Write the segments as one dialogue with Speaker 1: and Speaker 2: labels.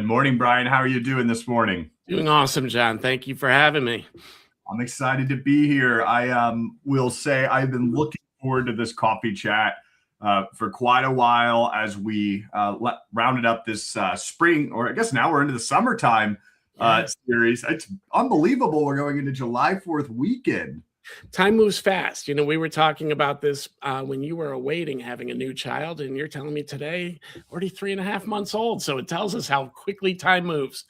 Speaker 1: Good morning, Brian. How are you doing this morning?
Speaker 2: Doing awesome, John. Thank you for having me.
Speaker 1: I'm excited to be here. I will say I've been looking forward to this coffee chat for quite a while as we rounded up this spring, or I guess now we're into the summertime series. It's unbelievable. We're going into July 4th weekend.
Speaker 2: Time moves fast. We were talking about this when you were awaiting having a new child, and you're telling me today already 3.5 months old. So it tells us how quickly time moves.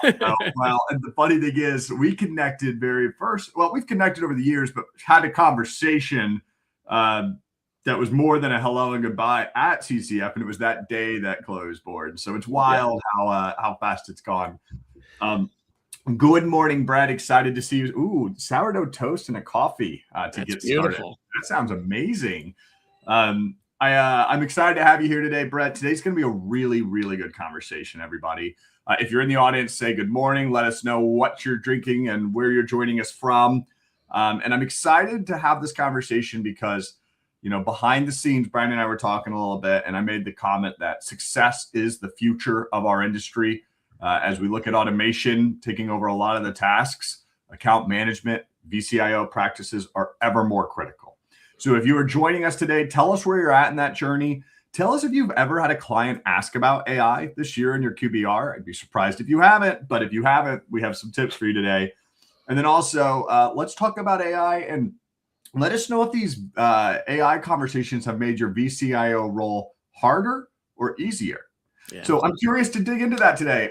Speaker 1: Well, and the funny thing is we connected we've connected over the years, but had a conversation that was more than a hello and goodbye at CCF, and it was that day that closed board. So it's wild how fast it's gone. Good morning, Brad. Excited to see you. Ooh, sourdough toast and a coffee to get started. That sounds amazing. I'm excited to have you here today, Brett. Today's going to be a really, really good conversation, everybody. If you're in the audience, say good morning. Let us know what you're drinking and where you're joining us from. And I'm excited to have this conversation because, behind the scenes, Brian and I were talking a little bit, and I made the comment that success is the future of our industry. As we look at automation taking over a lot of the tasks, account management, vCIO practices are ever more critical. So if you are joining us today, tell us where you're at in that journey. Tell us if you've ever had a client ask about AI this year in your QBR. I'd be surprised if you haven't, but if you haven't, we have some tips for you today. And then also, let's talk about AI and let us know if these AI conversations have made your vCIO role harder or easier. Yeah. So I'm curious to dig into that today.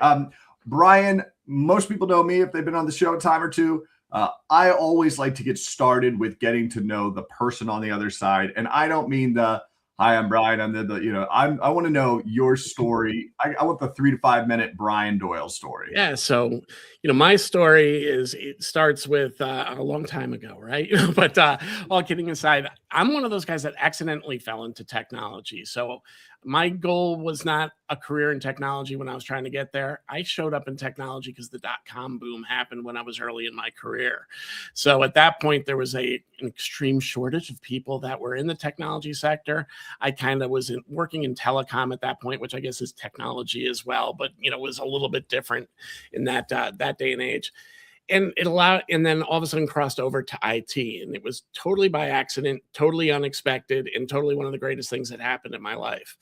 Speaker 1: Brian, most people know me if they've been on the show a time or two. I always like to get started with getting to know the person on the other side. And I don't mean hi, I'm Brian. I want to know your story. I want the 3 to 5 minute Brian Doyle story.
Speaker 2: Yeah. So, my story it starts with a long time ago, right? But all kidding aside, I'm one of those guys that accidentally fell into technology. So my goal was not a career in technology when I was trying to get there. I showed up in technology because the .com boom happened when I was early in my career. So at that point, there was an extreme shortage of people that were in the technology sector. I kind of was working in telecom at that point, which I guess is technology as well, but was a little bit different in that day and age. And and then all of a sudden crossed over to IT. And it was totally by accident, totally unexpected, and totally one of the greatest things that happened in my life.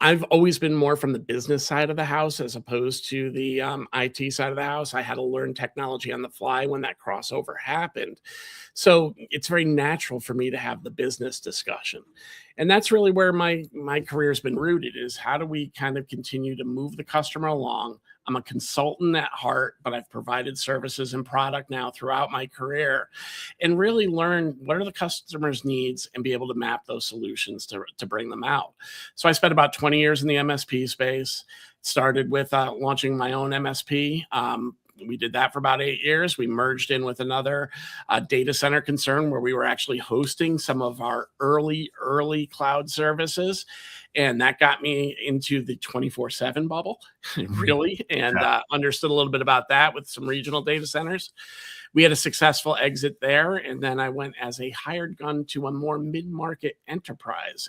Speaker 2: I've always been more from the business side of the house as opposed to the IT side of the house. I had to learn technology on the fly when that crossover happened. So it's very natural for me to have the business discussion. And that's really where my career has been rooted, is how do we kind of continue to move the customer along? I'm a consultant at heart, but I've provided services and product now throughout my career, and really learn what are the customer's needs and be able to map those solutions to bring them out. So I spent about 20 years in the MSP space. Started with launching my own MSP. We did that for about 8 years. We merged in with another data center concern where we were actually hosting some of our early cloud services. And that got me into the 24/7 bubble, really, and understood a little bit about that with some regional data centers. We had a successful exit there. And then I went as a hired gun to a more mid-market enterprise.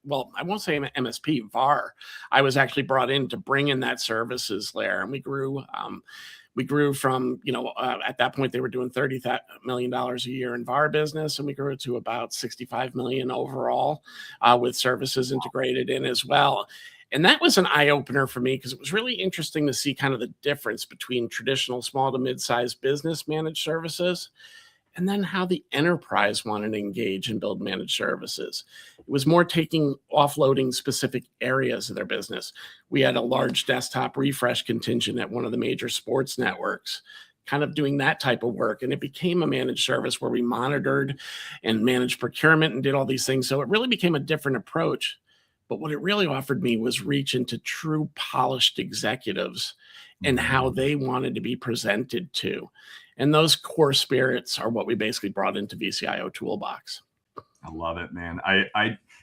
Speaker 2: Well, I won't say MSP, VAR. I was actually brought in to bring in that services layer, and we grew. We grew from, at that point, they were doing $30 million a year in VAR business, and we grew to about $65 million overall with services integrated in as well. And that was an eye-opener for me because it was really interesting to see kind of the difference between traditional small to mid-sized business managed services and then how the enterprise wanted to engage and build managed services. It was more offloading specific areas of their business. We had a large desktop refresh contingent at one of the major sports networks, kind of doing that type of work. And it became a managed service where we monitored and managed procurement and did all these things. So it really became a different approach. But what it really offered me was reach into true polished executives and how they wanted to be presented to. And those core spirits are what we basically brought into vCIOToolbox.
Speaker 1: I love it, man.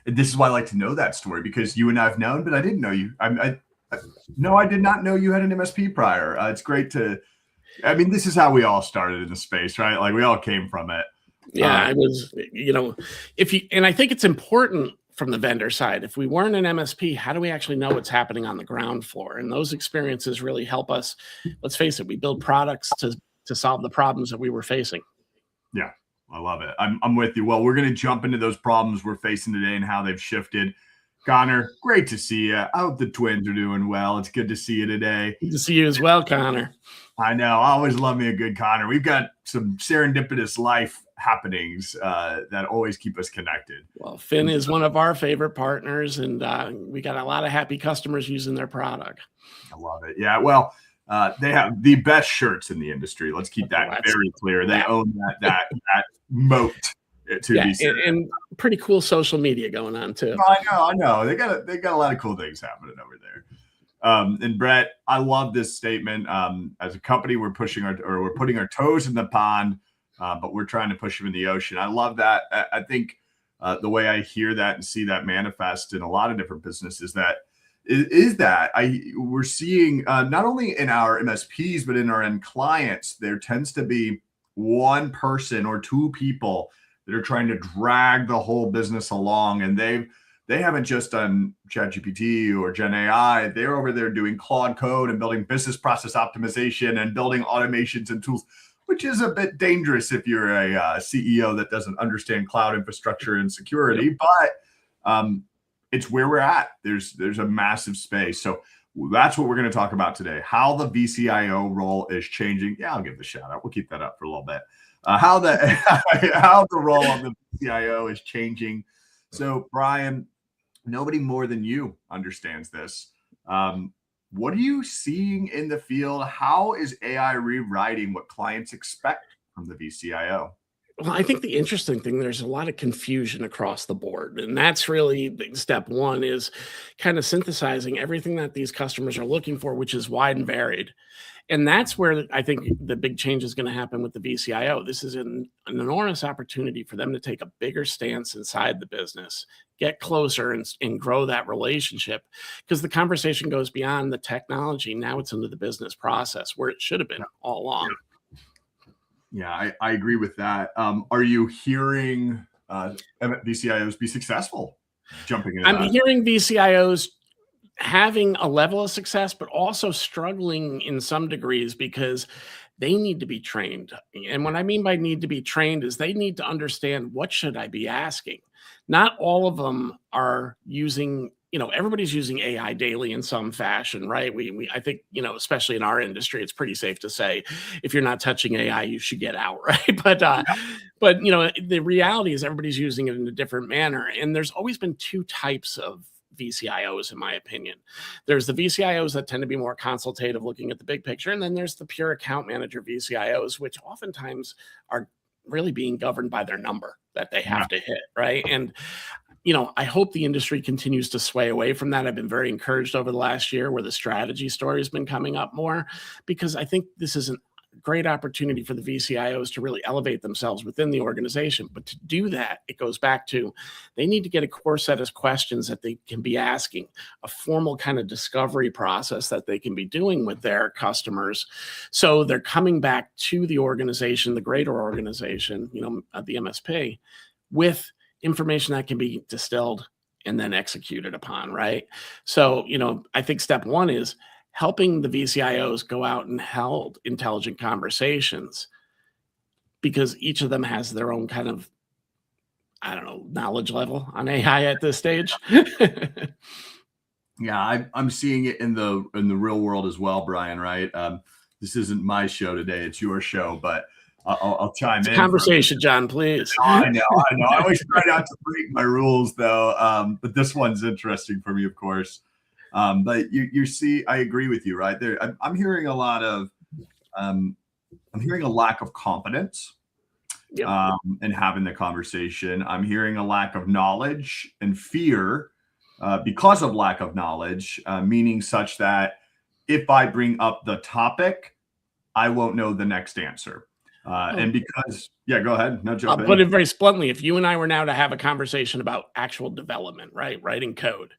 Speaker 1: This is why I like to know that story, because you and I have known, but I didn't know you. I did not know you had an MSP prior. It's great this is how we all started in the space, right? Like we all came from it.
Speaker 2: Yeah, I was, and I think it's important from the vendor side. If we weren't an MSP, how do we actually know what's happening on the ground floor? And those experiences really help us. Let's face it, we build products to solve the problems that we were facing.
Speaker 1: Yeah, I love it. I'm with you. Well, we're going to jump into those problems we're facing today and how they've shifted. Connor, great to see you. I hope the twins are doing well. It's good to see you today.
Speaker 2: Good to see you as well, Connor.
Speaker 1: I know. I always love me a good Connor. We've got some serendipitous life happenings that always keep us connected.
Speaker 2: Well, Finn is one of our favorite partners, and we got a lot of happy customers using their product.
Speaker 1: I love it. Yeah, well, they have the best shirts in the industry. Let's keep that very clear. They own that moat to vCIO.
Speaker 2: And pretty cool social media going on too.
Speaker 1: I know. They got a lot of cool things happening over there. And Brett, I love this statement. As a company, we're putting our toes in the pond, but we're trying to push them in the ocean. I love that. I think the way I hear that and see that manifest in a lot of different businesses we're seeing not only in our MSPs, but in our end clients, there tends to be one person or two people that are trying to drag the whole business along. And they haven't just done ChatGPT or Gen AI. They're over there doing Claude code and building business process optimization and building automations and tools, which is a bit dangerous if you're a CEO that doesn't understand cloud infrastructure and security. Yep. But it's where we're at. There's a massive space. So that's what we're going to talk about today, how the vCIO role is changing. Yeah, I'll give the shout out. We'll keep that up for a little bit. How the role of the vCIO is changing. So Brian, nobody more than you understands this. What are you seeing in the field? How is AI rewriting what clients expect from the vCIO?
Speaker 2: Well, I think the interesting thing, there's a lot of confusion across the board. And that's really step one, is kind of synthesizing everything that these customers are looking for, which is wide and varied. And that's where I think the big change is going to happen with the vCIO. This is an enormous opportunity for them to take a bigger stance inside the business, get closer and grow that relationship, because the conversation goes beyond the technology. Now it's into the business process, where it should have been all along.
Speaker 1: Yeah, I agree with that. Are you hearing vCIOs be successful jumping into
Speaker 2: I'm hearing vCIOs having a level of success, but also struggling in some degrees because they need to be trained. And what I mean by need to be trained is they need to understand, what should I be asking? Not all of them are using, everybody's using AI daily in some fashion, right? I think, especially in our industry, it's pretty safe to say, if you're not touching AI, you should get out, right? But the reality is everybody's using it in a different manner. And there's always been two types of vCIOs, in my opinion. There's the vCIOs that tend to be more consultative, looking at the big picture. And then there's the pure account manager vCIOs, which oftentimes are really being governed by their number that they have to hit, right? And I hope the industry continues to sway away from that. I've been very encouraged over the last year where the strategy story has been coming up more, because I think this is a great opportunity for the vCIOs to really elevate themselves within the organization. But to do that, it goes back to, they need to get a core set of questions that they can be asking, a formal kind of discovery process that they can be doing with their customers. So they're coming back to the organization, the greater organization, the MSP, with information that can be distilled and then executed upon, right? So, I think step one is helping the vCIOs go out and hold intelligent conversations, because each of them has their own kind of, knowledge level on AI at this stage.
Speaker 1: Yeah, I'm seeing it in the real world as well, Brian, right? This isn't my show today, it's your show, but I'll chime in.
Speaker 2: Conversation, John, please.
Speaker 1: I know. I always try not to break my rules, though. But this one's interesting for me, of course. But you see, I agree with you, right there. I'm hearing a lot of, I'm hearing a lack of confidence in having the conversation. I'm hearing a lack of knowledge and fear because of lack of knowledge, meaning such that if I bring up the topic, I won't know the next answer. And because, go ahead. No, jump in.
Speaker 2: I'll put it very bluntly. If you and I were now to have a conversation about actual development, right? Writing code,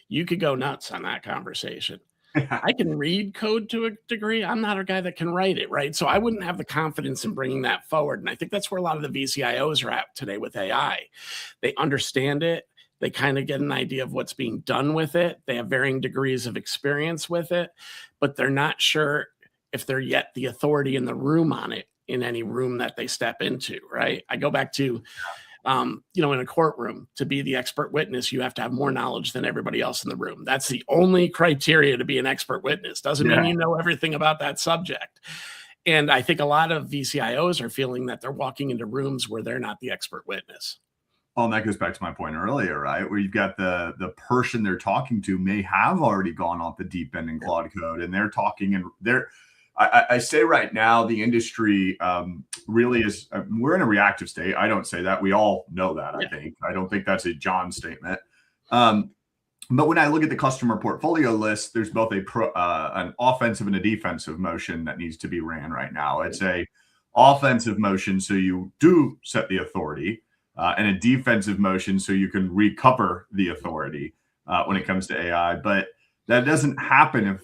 Speaker 2: you could go nuts on that conversation. I can read code to a degree. I'm not a guy that can write it, right? So I wouldn't have the confidence in bringing that forward. And I think that's where a lot of the vCIOs are at today with AI. They understand it. They kind of get an idea of what's being done with it. They have varying degrees of experience with it, but they're not sure if they're yet the authority in the room on it in any room that they step into, right? I go back to, in a courtroom, to be the expert witness, you have to have more knowledge than everybody else in the room. That's the only criteria to be an expert witness. Doesn't mean you know everything about that subject. And I think a lot of vCIOs are feeling that they're walking into rooms where they're not the expert witness.
Speaker 1: Well, and that goes back to my point earlier, right? Where you've got the person they're talking to may have already gone off the deep end in Claude Code, and they're talking, and I say right now, the industry really is, we're in a reactive state. I don't say that. We all know that, I don't think that's a John statement. But when I look at the customer portfolio list, there's both an offensive and a defensive motion that needs to be ran right now. It's a offensive motion, so you do set the authority, and a defensive motion, so you can recover the authority when it comes to AI. But that doesn't happen if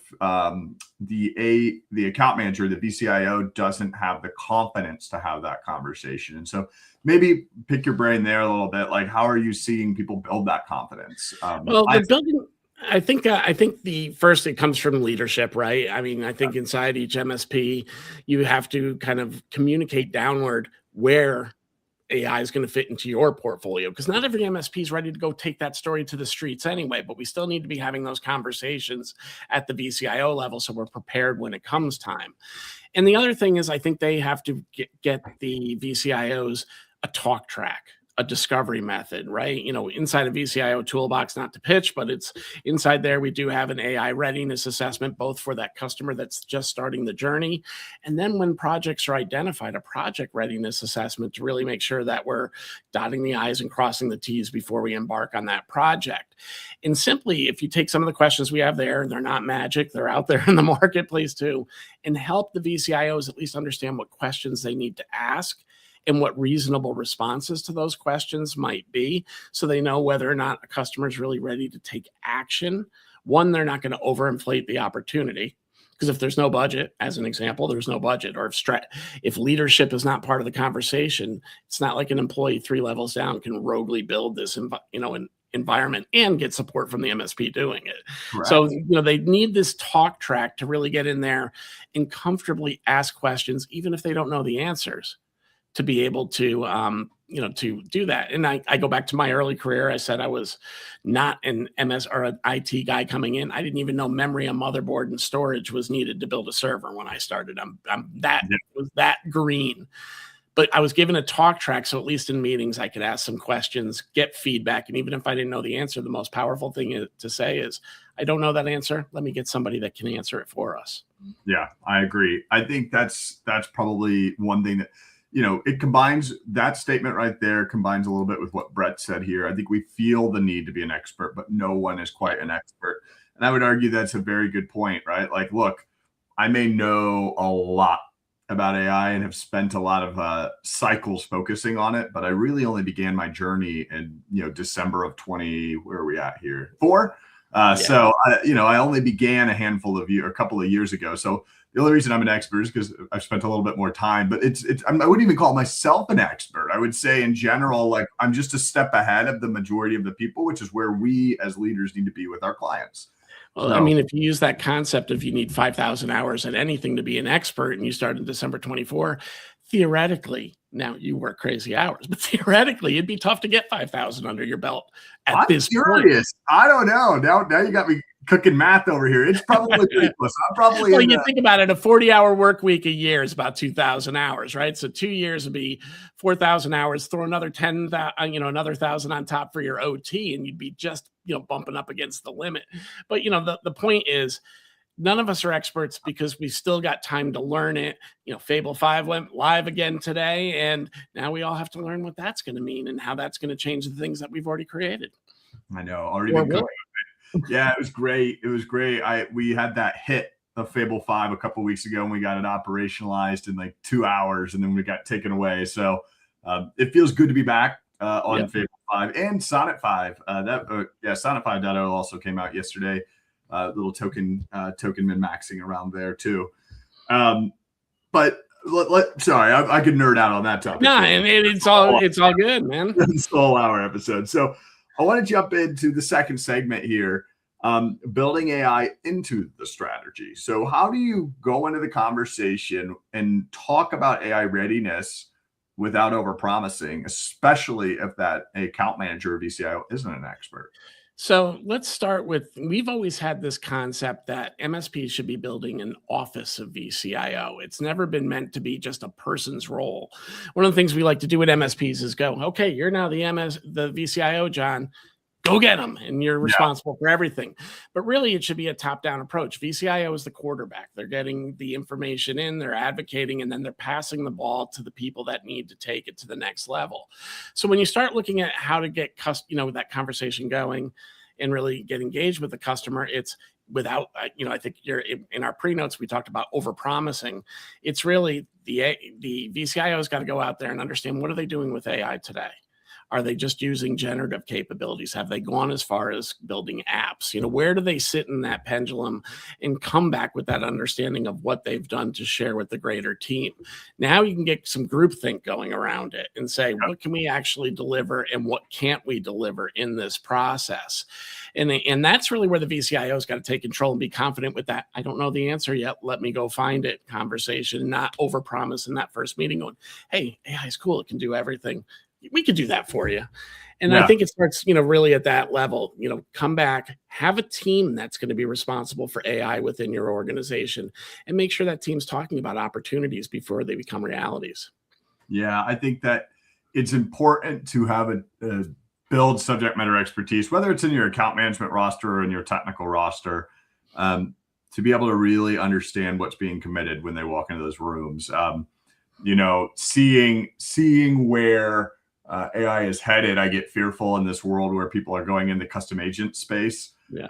Speaker 1: the account manager, the vCIO, doesn't have the confidence to have that conversation. And so maybe pick your brain there a little bit. Like, how are you seeing people build that confidence?
Speaker 2: Well, they're building. I think the first, it comes from leadership, right? I mean, I think inside each MSP, you have to kind of communicate downward where AI is going to fit into your portfolio, because not every MSP is ready to go take that story to the streets anyway, but we still need to be having those conversations at the vCIO level so we're prepared when it comes time. And the other thing is, I think they have to get the vCIOs a talk track, a discovery method, right? Inside of vCIOToolbox, not to pitch, but it's inside there. We do have an AI readiness assessment, both for that customer that's just starting the journey. And then when projects are identified, a project readiness assessment to really make sure that we're dotting the I's and crossing the T's before we embark on that project. And simply, if you take some of the questions we have there, they're not magic, they're out there in the marketplace too, and help the vCIOs at least understand what questions they need to ask and what reasonable responses to those questions might be, so they know whether or not a customer is really ready to take action. One, they're not going to overinflate the opportunity, because if there's no budget, as an example, there's no budget. Or if leadership is not part of the conversation, it's not like an employee 3 levels down can roguely build this, environment and get support from the MSP doing it.
Speaker 1: Correct.
Speaker 2: So, they need this talk track to really get in there and comfortably ask questions, even if they don't know the answers, to be able to, to do that. And I go back to my early career. I said I was not an MS or an IT guy coming in. I didn't even know memory, a motherboard, and storage was needed to build a server when I started. Was that green. But I was given a talk track, so at least in meetings, I could ask some questions, get feedback. And even if I didn't know the answer, the most powerful thing to say is, I don't know that answer. Let me get somebody that can answer it for us.
Speaker 1: Yeah, I agree. I think that's probably one thing that, it combines, that statement right there combines a little bit with what Brett said here. I think we feel the need to be an expert, but no one is quite an expert. And I would argue that's a very good point, right? Like, look, I may know a lot about AI and have spent a lot of cycles focusing on it, but I really only began my journey in, December of 20, where are we at here? 4. So, I only began a couple of years ago. So the only reason I'm an expert is because I've spent a little bit more time, but I wouldn't even call myself an expert. I would say in general, like, I'm just a step ahead of the majority of the people, which is where we as leaders need to be with our clients.
Speaker 2: Well, so, I mean, if you use that concept of you need 5,000 hours at anything to be an expert, and you start in December 24, theoretically, now you work crazy hours, but theoretically, it'd be tough to get 5,000 under your belt at this point.
Speaker 1: I don't know. Now you got me cooking math over here. It's probably pretty close. I'm probably.
Speaker 2: Well, you think about it, a 40-hour work week a year is about 2,000 hours, right? So 2 years would be 4,000 hours. Throw another 10,000, another 1,000 on top for your OT, and you'd be just, bumping up against the limit. But the point is, none of us are experts because we still got time to learn it. Fable 5 went live again today, and now we all have to learn what that's going to mean and how that's going to change the things that we've already created.
Speaker 1: I know. Already been cooking. Yeah, it was great. We had that hit of Fable 5 a couple of weeks ago, and we got it operationalized in like 2 hours, and then we got taken away. So it feels good to be back on Fable 5 and Sonnet 5. Sonnet 5.0 also came out yesterday. Little token min-maxing around there too. But sorry, I could nerd out on that topic.
Speaker 2: No, and it's all good, man.
Speaker 1: It's a whole hour episode. So I want to jump into the second segment here, building AI into the strategy. So how do you go into the conversation and talk about AI readiness without overpromising, especially if that account manager or vCIO isn't an expert?
Speaker 2: So let's start with, we've always had this concept that MSPs should be building an office of vCIO. It's never been meant to be just a person's role. One of the things we like to do at MSPs is go, okay, you're now the vCIO, John. Go get them, and you're responsible for everything. But really, it should be a top-down approach. vCIO is the quarterback. They're getting the information in, they're advocating, and then they're passing the ball to the people that need to take it to the next level. So when you start looking at how to get that conversation going and really get engaged with the customer, it's without, I think you're in our pre-notes, we talked about overpromising. It's really the vCIO's got to go out there and understand, what are they doing with AI today? Are they just using generative capabilities? Have they gone as far as building apps? Where do they sit in that pendulum and come back with that understanding of what they've done to share with the greater team? Now you can get some groupthink going around it and say, what can we actually deliver and what can't we deliver in this process? And that's really where the vCIO's got to take control and be confident with that. I don't know the answer yet. Let me go find it conversation, not overpromise in that first meeting going, hey, AI is cool. It can do everything. We could do that for you. And I think it starts, really at that level, come back, have a team that's going to be responsible for AI within your organization, and make sure that team's talking about opportunities before they become realities.
Speaker 1: Yeah, I think that it's important to have a build subject matter expertise, whether it's in your account management roster or in your technical roster, to be able to really understand what's being committed when they walk into those rooms. Seeing where AI is headed, I get fearful in this world where people are going into custom agent space.
Speaker 2: Yeah.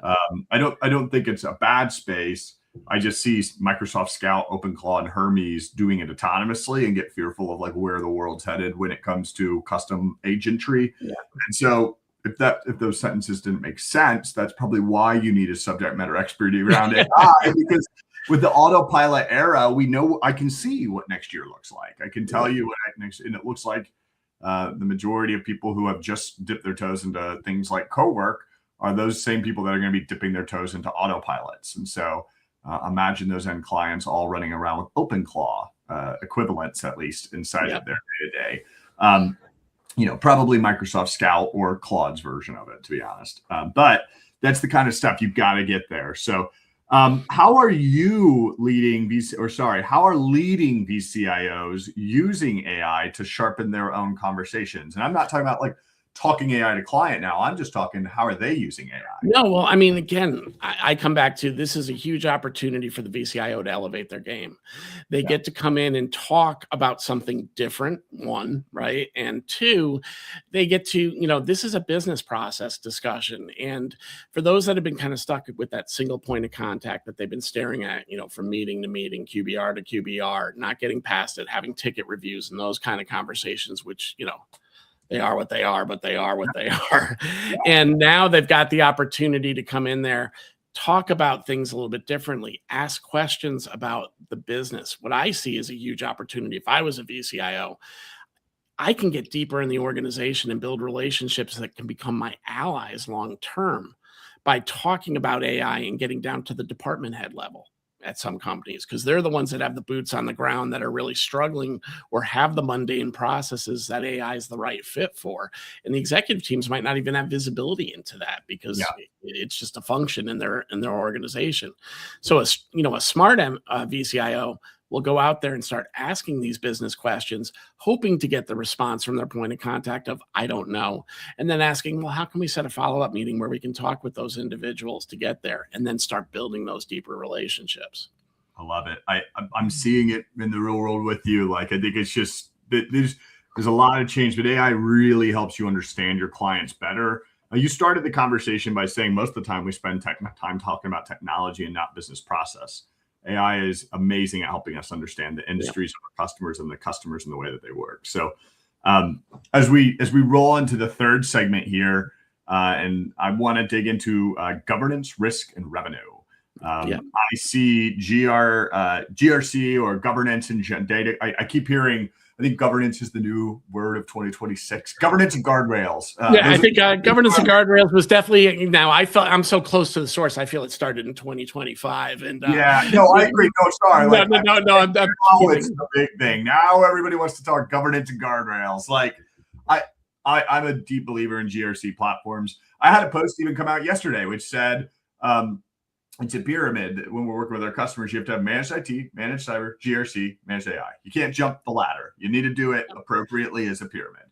Speaker 1: I don't think it's a bad space. I just see Microsoft Scout, OpenClaw, and Hermes doing it autonomously and get fearful of like where the world's headed when it comes to custom agentry. Yeah. And so if those sentences didn't make sense, that's probably why you need a subject matter expert around AI, because with the autopilot era, I can see what next year looks like. I can tell you what and it looks like. The majority of people who have just dipped their toes into things like co-work are those same people that are going to be dipping their toes into autopilots. And so imagine those end clients all running around with OpenClaw equivalents, at least inside of their day-to-day. Probably Microsoft Scout or Claude's version of it, to be honest. But that's the kind of stuff you've got to get there. So how are you leading how are leading vCIOs using AI to sharpen their own conversations? And I'm not talking about like talking AI to client now. I'm just talking, how are they using AI?
Speaker 2: No, well, I mean, again, I come back to, this is a huge opportunity for the vCIO to elevate their game. They get to come in and talk about something different, one, right? And two, they get to, this is a business process discussion. And for those that have been kind of stuck with that single point of contact that they've been staring at, from meeting to meeting, QBR to QBR, not getting past it, having ticket reviews and those kind of conversations, which, they are what they are, but they are what they are. And now they've got the opportunity to come in there, talk about things a little bit differently, ask questions about the business. What I see is a huge opportunity. If I was a vCIO, I can get deeper in the organization and build relationships that can become my allies long-term by talking about AI and getting down to the department head level at some companies, because they're the ones that have the boots on the ground that are really struggling or have the mundane processes that AI is the right fit for. And the executive teams might not even have visibility into that because it's just a function in their organization. So a smart vCIO will go out there and start asking these business questions, hoping to get the response from their point of contact of, I don't know. And then asking, well, how can we set a follow-up meeting where we can talk with those individuals to get there, and then start building those deeper relationships.
Speaker 1: I love it. I'm seeing it in the real world with you. Like, I think it's just, there's a lot of change, but AI really helps you understand your clients better. You started the conversation by saying most of the time we spend time talking about technology and not business process. AI is amazing at helping us understand the industries of our customers and the customers and the way that they work. So as we roll into the third segment here, and I want to dig into governance, risk, and revenue. I see GRC or governance and data. I keep hearing I think governance is the new word of 2026. Governance and guardrails.
Speaker 2: Yeah, I think governance and guardrails was definitely. Now I'm so close to the source. I feel it started in 2025, and
Speaker 1: yeah, no, I agree. No, sorry,
Speaker 2: no, I'm
Speaker 1: it's the big thing now. Everybody wants to talk governance and guardrails. Like, I'm a deep believer in GRC platforms. I had a post even come out yesterday which said it's a pyramid. When we're working with our customers, you have to have managed IT, managed cyber, GRC, managed AI. You can't jump the ladder. You need to do it appropriately as a pyramid.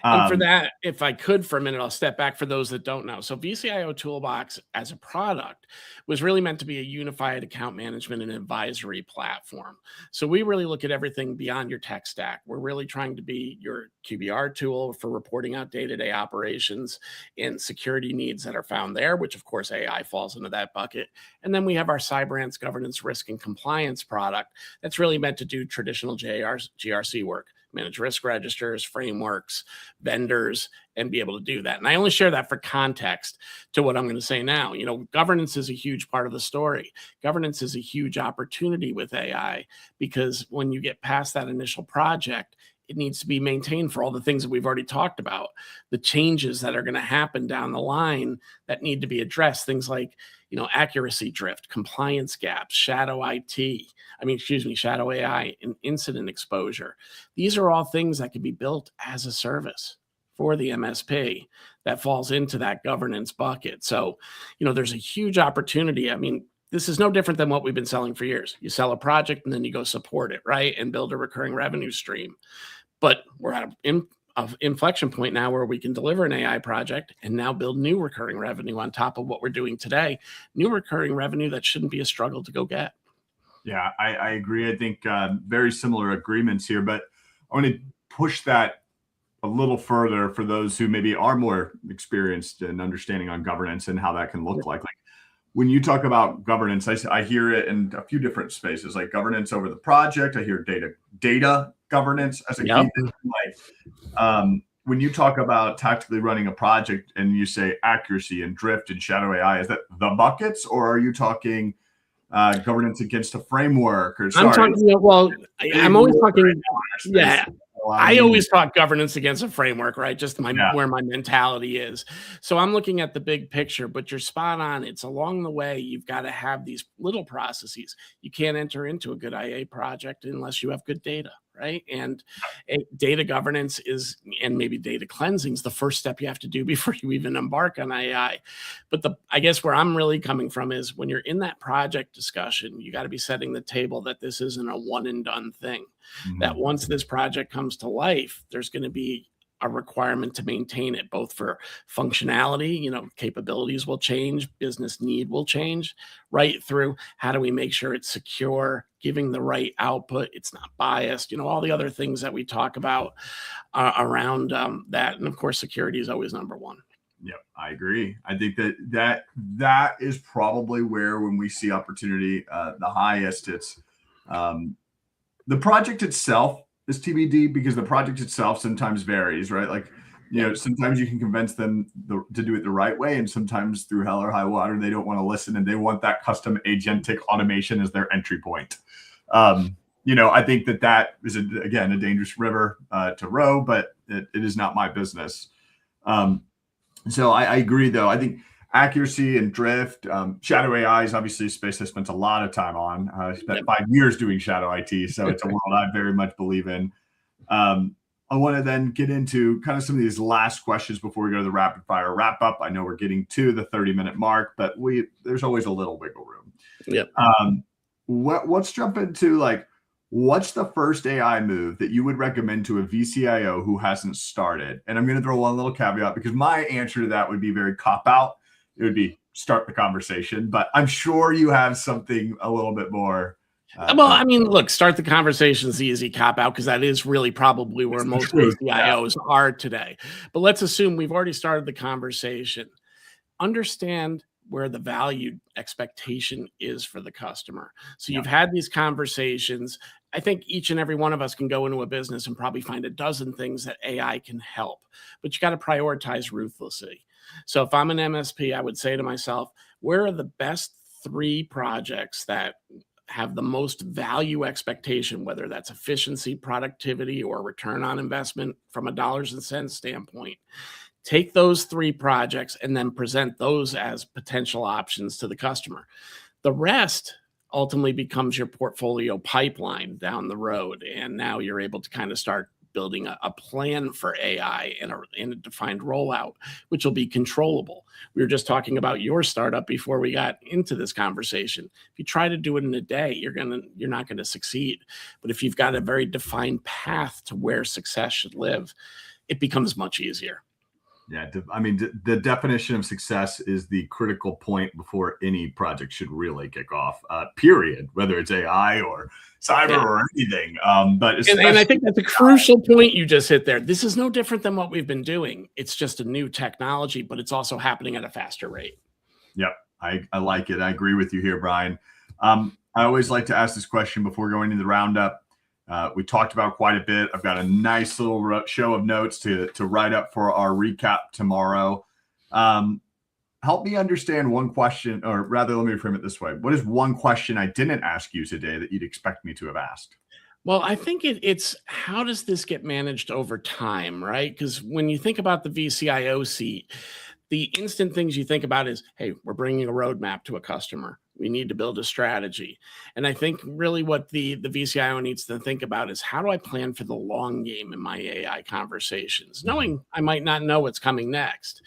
Speaker 2: And for that, if I could for a minute, I'll step back for those that don't know. So vCIOToolbox as a product was really meant to be a unified account management and advisory platform. So we really look at everything beyond your tech stack. We're really trying to be your QBR tool for reporting out day-to-day operations and security needs that are found there, which of course AI falls into that bucket. And then we have our Cybrance governance, risk, and compliance product that's really meant to do traditional GRC work. Manage risk registers, frameworks, vendors, and be able to do that. And I only share that for context to what I'm going to say now. You know, governance is a huge part of the story. Governance is a huge opportunity with AI because when you get past that initial project, it needs to be maintained for all the things that we've already talked about, the changes that are going to happen down the line that need to be addressed, things like, you know, accuracy drift, compliance gaps, shadow AI, and incident exposure. These are all things that can be built as a service for the MSP that falls into that governance bucket. So, you know, there's a huge opportunity. I mean, this is no different than what we've been selling for years. You sell a project and then you go support it, right? And build a recurring revenue stream. But we're at an inflection point now where we can deliver an AI project and now build new recurring revenue on top of what we're doing today. New recurring revenue that shouldn't be a struggle to go get.
Speaker 1: Yeah, I agree. I think very similar agreements here, but I want to push that a little further for those who maybe are more experienced in understanding on governance and how that can look like. Like when you talk about governance, I hear it in a few different spaces, like governance over the project. I hear data governance as a key thing. Like when you talk about tactically running a project and you say accuracy and drift and shadow AI, is that the buckets, or are you talking governance against a framework? Or sorry,
Speaker 2: I'm always talking. Yeah, I always talk governance against a framework, right? Just where my mentality is. So I'm looking at the big picture, but you're spot on. It's along the way. You've got to have these little processes. You can't enter into a good IA project unless you have good data, right? And data governance is, and maybe data cleansing is the first step you have to do before you even embark on AI. But I guess where I'm really coming from is when you're in that project discussion, you got to be setting the table that this isn't a one and done thing. Mm-hmm. That once this project comes to life, there's going to be a requirement to maintain it, both for functionality, you know, capabilities will change, business need will change, right through how do we make sure it's secure, giving the right output, it's not biased, you know, all the other things that we talk about around that. And of course, security is always number one.
Speaker 1: Yep, I agree. I think that is probably where, when we see opportunity the highest, it's the project itself is TBD, because the project itself sometimes varies, right? Like, you know, sometimes you can convince them to do it the right way, and sometimes through hell or high water, they don't want to listen and they want that custom agentic automation as their entry point. You know, I think that is, again, a dangerous river to row, but it is not my business. So I agree, though. I think accuracy and drift, shadow AI is obviously a space I spent a lot of time on. I spent 5 years doing shadow IT, so it's a world I very much believe in. I want to then get into kind of some of these last questions before we go to the rapid fire wrap up. I know we're getting to the 30-minute mark, but there's always a little wiggle room.
Speaker 2: Yep.
Speaker 1: Let's jump into, like, what's the first AI move that you would recommend to a vCIO who hasn't started? And I'm going to throw one little caveat, because my answer to that would be very cop-out. It would be start the conversation, but I'm sure you have something a little bit more.
Speaker 2: Well, I mean, look, start the conversation is the easy cop out, because that is really probably where most vCIOs are today. But let's assume we've already started the conversation. Understand where the value expectation is for the customer. So you've had these conversations. I think each and every one of us can go into a business and probably find a dozen things that AI can help, but you got to prioritize ruthlessly. So if I'm an MSP, I would say to myself, where are the best 3 projects that have the most value expectation, whether that's efficiency, productivity, or return on investment from a dollars and cents standpoint. Take those 3 projects and then present those as potential options to the customer. The rest ultimately becomes your portfolio pipeline down the road. And now you're able to kind of start building a plan for AI and a defined rollout, which will be controllable. We were just talking about your startup before we got into this conversation. If you try to do it in a day, you're not going to succeed. But if you've got a very defined path to where success should live, it becomes much easier.
Speaker 1: Yeah, I mean, the definition of success is the critical point before any project should really kick off, period, whether it's AI or cyber or anything. But
Speaker 2: and I think that's a crucial point you just hit there. This is no different than what we've been doing. It's just a new technology, but it's also happening at a faster rate.
Speaker 1: Yep, I like it. I agree with you here, Brian. I always like to ask this question before going into the roundup. We talked about quite a bit. I've got a nice little show of notes to write up for our recap tomorrow. Help me understand one question, or rather, let me frame it this way. What is one question I didn't ask you today that you'd expect me to have asked?
Speaker 2: Well, I think it's how does this get managed over time, right? Because when you think about the vCIO seat, the instant things you think about is, hey, we're bringing a roadmap to a customer. We need to build a strategy. And I think really what the vCIO needs to think about is, how do I plan for the long game in my AI conversations, knowing I might not know what's coming next.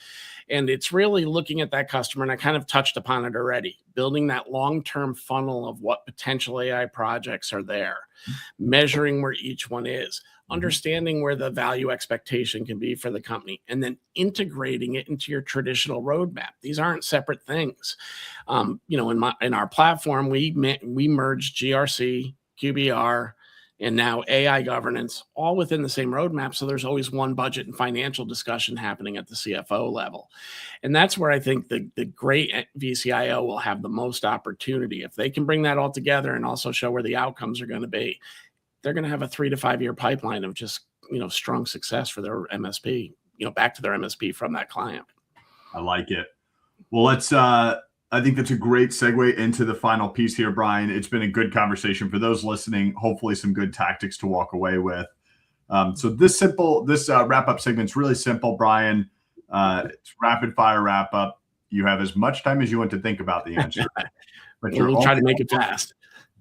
Speaker 2: And it's really looking at that customer, and I kind of touched upon it already, building that long-term funnel of what potential AI projects are there, measuring where each one is, understanding where the value expectation can be for the company, and then integrating it into your traditional roadmap. These aren't separate things. In our platform, we merged GRC, QBR, and now AI governance all within the same roadmap. So there's always one budget and financial discussion happening at the CFO level. And that's where I think the great vCIO will have the most opportunity. If they can bring that all together and also show where the outcomes are going to be, they're going to have a 3 to 5 year pipeline of just, strong success for their MSP, back to their MSP from that client.
Speaker 1: I like it. Well, I think that's a great segue into the final piece here, Brian. It's been a good conversation for those listening. Hopefully some good tactics to walk away with. So this wrap-up segment is really simple, Brian. It's rapid fire wrap-up. You have as much time as you want to think about the answer.
Speaker 2: But we'll try to make it fast.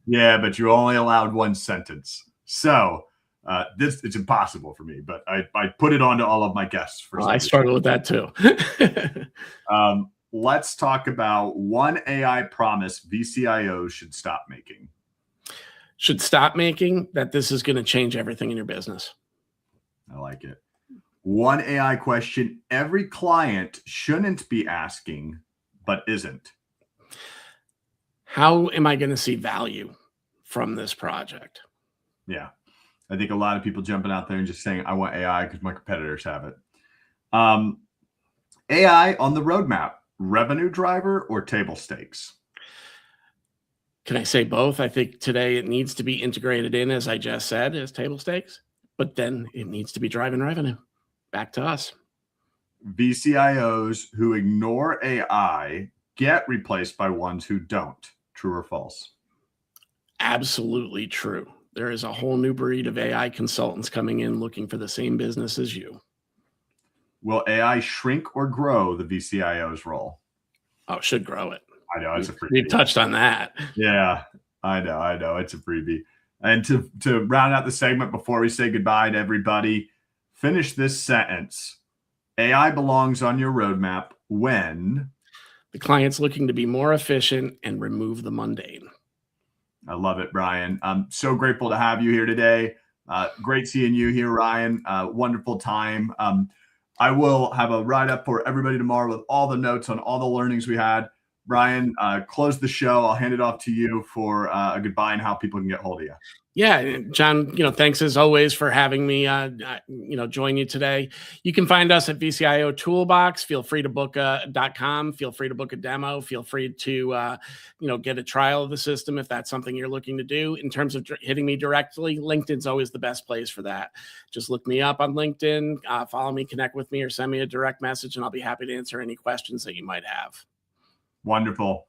Speaker 1: Yeah, but you're only allowed 1 sentence. So it's impossible for me, but I put it on to all of my guests.
Speaker 2: I struggle with that too.
Speaker 1: Let's talk about one AI promise vCIOs should stop making.
Speaker 2: Should stop making that this is going to change everything in your business.
Speaker 1: I like it. One AI question every client shouldn't be asking, but isn't.
Speaker 2: How am I going to see value from this project?
Speaker 1: Yeah. I think a lot of people jumping out there and just saying, I want AI because my competitors have it. AI on the roadmap, revenue driver or table stakes?
Speaker 2: Can I say both? I think today it needs to be integrated in, as I just said, as table stakes, but then it needs to be driving revenue back to us.
Speaker 1: vCIOs who ignore AI get replaced by ones who don't. True or false?
Speaker 2: Absolutely true. There is a whole new breed of AI consultants coming in looking for the same business as you. Will
Speaker 1: AI shrink or grow the vCIO's role?
Speaker 2: Oh, it should grow it.
Speaker 1: I know. It's a freebie.
Speaker 2: We've touched on that.
Speaker 1: Yeah, I know. It's a freebie. And to round out the segment before we say goodbye to everybody, finish this sentence. AI belongs on your roadmap when
Speaker 2: the client's looking to be more efficient and remove the mundane.
Speaker 1: I love it, Brian. I'm so grateful to have you here today. Great seeing you here, Ryan. Wonderful time. I will have a write-up for everybody tomorrow with all the notes on all the learnings we had. Brian, close the show. I'll hand it off to you for a goodbye and how people can get hold of you.
Speaker 2: Yeah, John, thanks as always for having me, join you today. You can find us at vCIOToolbox. Feel free to book .com. Feel free to book a demo. Feel free to, get a trial of the system if that's something you're looking to do. In terms of hitting me directly, LinkedIn's always the best place for that. Just look me up on LinkedIn, follow me, connect with me, or send me a direct message, and I'll be happy to answer any questions that you might have.
Speaker 1: Wonderful.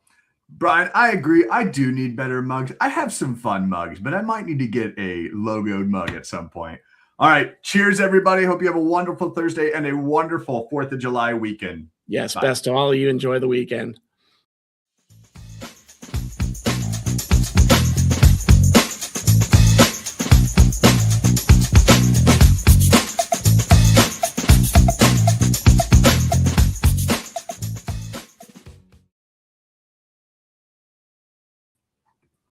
Speaker 1: Brian, I agree. I do need better mugs. I have some fun mugs, but I might need to get a logoed mug at some point. All right. Cheers, everybody. Hope you have a wonderful Thursday and a wonderful 4th of July weekend.
Speaker 2: Yes,
Speaker 1: Bye.
Speaker 2: best to all of you. Enjoy the weekend.